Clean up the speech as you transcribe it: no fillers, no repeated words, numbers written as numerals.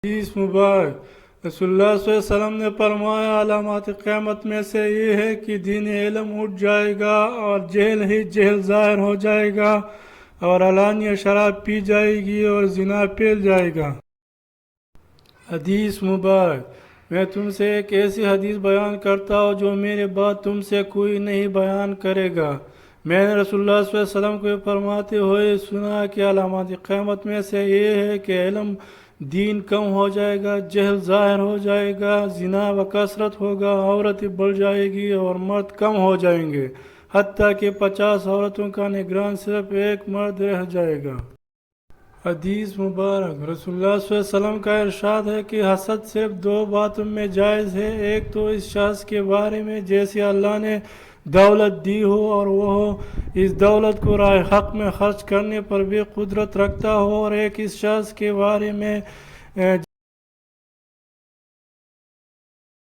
حدیث مبارک رسول اللہ صلی اللہ علیہ وسلم نے فرمایا علامات قیامت میں سے یہ ہے کہ دین علم اٹھ جائے گا اور جہل ہی جہل ظاہر ہو جائے گا اور علانیہ شراب پی جائے گی اور زنا پھیل جائے گا۔ حدیث مبارک میں تم سے ایک ایسی حدیث بیان کرتا ہوں جو میرے بعد تم سے کوئی نہیں بیان کرے گا۔ میں نے رسول اللہ صلی اللہ علیہ وسلم کو فرماتے ہوئے سنا کہ علامات قیامت میں سے یہ ہے کہ علم دین کم ہو جائے گا، جہل ظاہر ہو جائے گا، زنا و کثرت ہوگا، عورتیں بڑھ جائے گی اور مرد کم ہو جائیں گے، حتیٰ کہ 50 عورتوں کا نگران صرف ایک مرد رہ جائے گا۔ حدیث مبارک رسول اللہ صلی اللہ علیہ وسلم کا ارشاد ہے کہ حسد صرف 2 باتوں میں جائز ہے، ایک تو اس شخص کے بارے میں جیسے اللہ نے دولت دی ہو اور وہ اس دولت کو راہ حق میں خرچ کرنے پر بھی قدرت رکھتا ہو، اور ایک اس شخص کے بارے میں